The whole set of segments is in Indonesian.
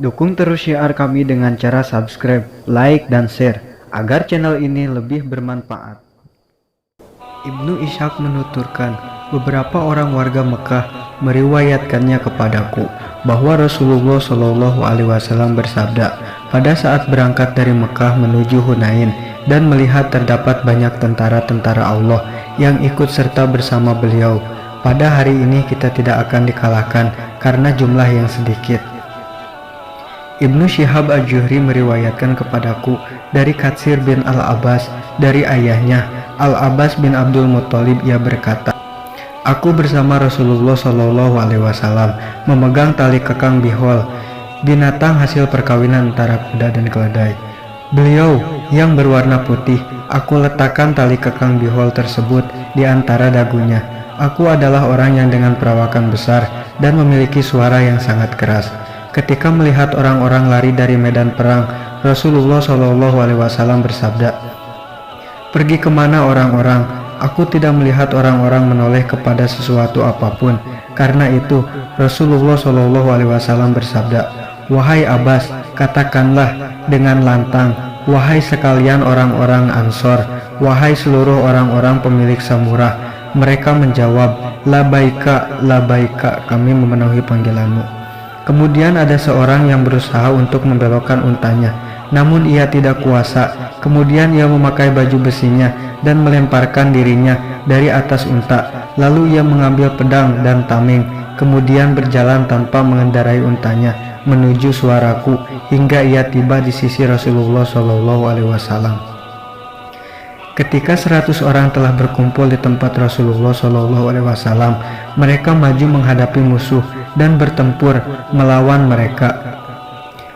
Dukung terus syiar kami dengan cara subscribe, like, dan share, agar channel ini lebih bermanfaat. Ibnu Ishaq menuturkan, beberapa orang warga Mekah meriwayatkannya kepadaku bahwa Rasulullah Shallallahu Alaihi Wasallam bersabda pada saat berangkat dari Mekah menuju Hunain dan melihat terdapat banyak tentara-tentara Allah yang ikut serta bersama beliau. Pada hari ini kita tidak akan dikalahkan karena jumlah yang sedikit. Ibnu Syihab Al-Zuhri meriwayatkan kepadaku dari Katsir bin Al-Abbas dari ayahnya Al-Abbas bin Abdul Muttalib, ia berkata, aku bersama Rasulullah Shallallahu Alaihi Wasallam memegang tali kekang bihol, binatang hasil perkawinan antara kuda dan keledai. Beliau yang berwarna putih, aku letakkan tali kekang bihol tersebut di antara dagunya. Aku adalah orang yang dengan perawakan besar dan memiliki suara yang sangat keras. Ketika melihat orang-orang lari dari medan perang, Rasulullah Shallallahu Alaihi Wasallam bersabda, pergi kemana orang-orang? Aku tidak melihat orang-orang menoleh kepada sesuatu apapun. Karena itu, Rasulullah Shallallahu Alaihi Wasallam bersabda, wahai Abbas, katakanlah dengan lantang, wahai sekalian orang-orang Ansor, wahai seluruh orang-orang pemilik Samurah. Mereka menjawab, labaika, labaika, kami memenuhi panggilanmu. Kemudian ada seorang yang berusaha untuk membelokkan untanya, namun ia tidak kuasa. Kemudian ia memakai baju besinya dan melemparkan dirinya dari atas unta. Lalu ia mengambil pedang dan tameng, kemudian berjalan tanpa mengendarai untanya menuju suaraku hingga ia tiba di sisi Rasulullah Shallallahu Alaihi Wasallam. Ketika 100 orang telah berkumpul di tempat Rasulullah Shallallahu Alaihi Wasallam, mereka maju menghadapi musuh dan bertempur melawan mereka.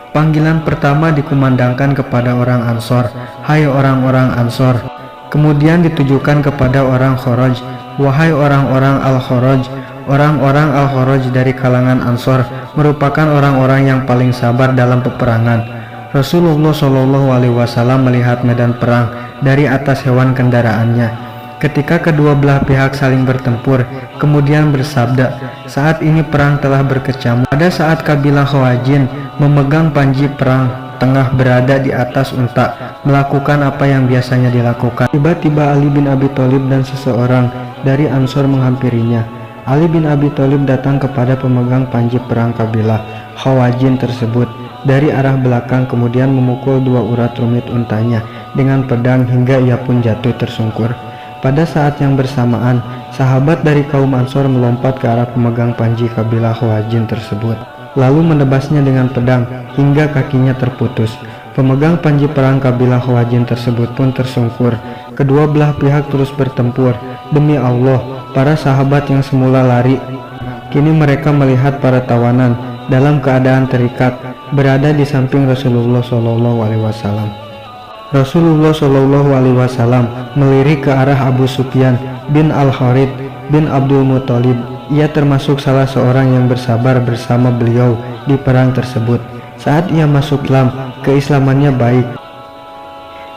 Panggilan pertama dikumandangkan kepada orang Ansor, hai orang-orang Ansor. Kemudian ditujukan kepada orang Khoraj, wahai orang-orang Al-Khoraj. Orang-orang Al-Khoraj dari kalangan Ansor merupakan orang-orang yang paling sabar dalam peperangan. Rasulullah Shallallahu Alaihi Wasallam melihat medan perang dari atas hewan kendaraannya. Ketika kedua belah pihak saling bertempur, kemudian bersabda, saat ini perang telah berkecamuk. Pada saat kabilah Khawazin memegang panji perang tengah berada di atas unta, melakukan apa yang biasanya dilakukan. Tiba-tiba Ali bin Abi Thalib dan seseorang dari Ansor menghampirinya. Ali bin Abi Thalib datang kepada pemegang panji perang kabilah Khawazin tersebut dari arah belakang, kemudian memukul dua urat rumit untanya dengan pedang hingga ia pun jatuh tersungkur. Pada saat yang bersamaan, sahabat dari kaum Ansor melompat ke arah pemegang panji kabilah Khawazin tersebut, lalu menebasnya dengan pedang hingga kakinya terputus. Pemegang panji perang kabilah Khawazin tersebut pun tersungkur. Kedua belah pihak terus bertempur. Demi Allah, para sahabat yang semula lari, kini mereka melihat para tawanan dalam keadaan terikat berada di samping Rasulullah Shallallahu Alaihi Wasallam. Rasulullah Shallallahu Alaihi Wasallam melirik ke arah Abu Sufyan bin Al-Harith bin Abdul Muttalib. Ia termasuk salah seorang yang bersabar bersama beliau di perang tersebut. Saat ia masuk Islam, keislamannya baik.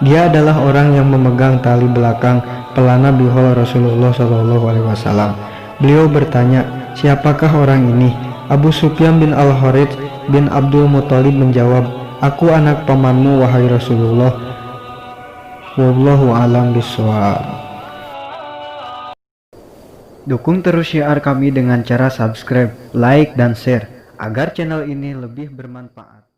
Dia adalah orang yang memegang tali belakang pelana bihol Rasulullah Shallallahu Alaihi Wasallam. Beliau bertanya, siapakah orang ini? Abu Sufyan bin Al-Harith bin Abdul Muttalib menjawab, aku anak pamanmu wahai Rasulullah. Wallahu a'lam bishawab. Dukung terus syiar kami dengan cara subscribe, like, dan share, agar channel ini lebih bermanfaat.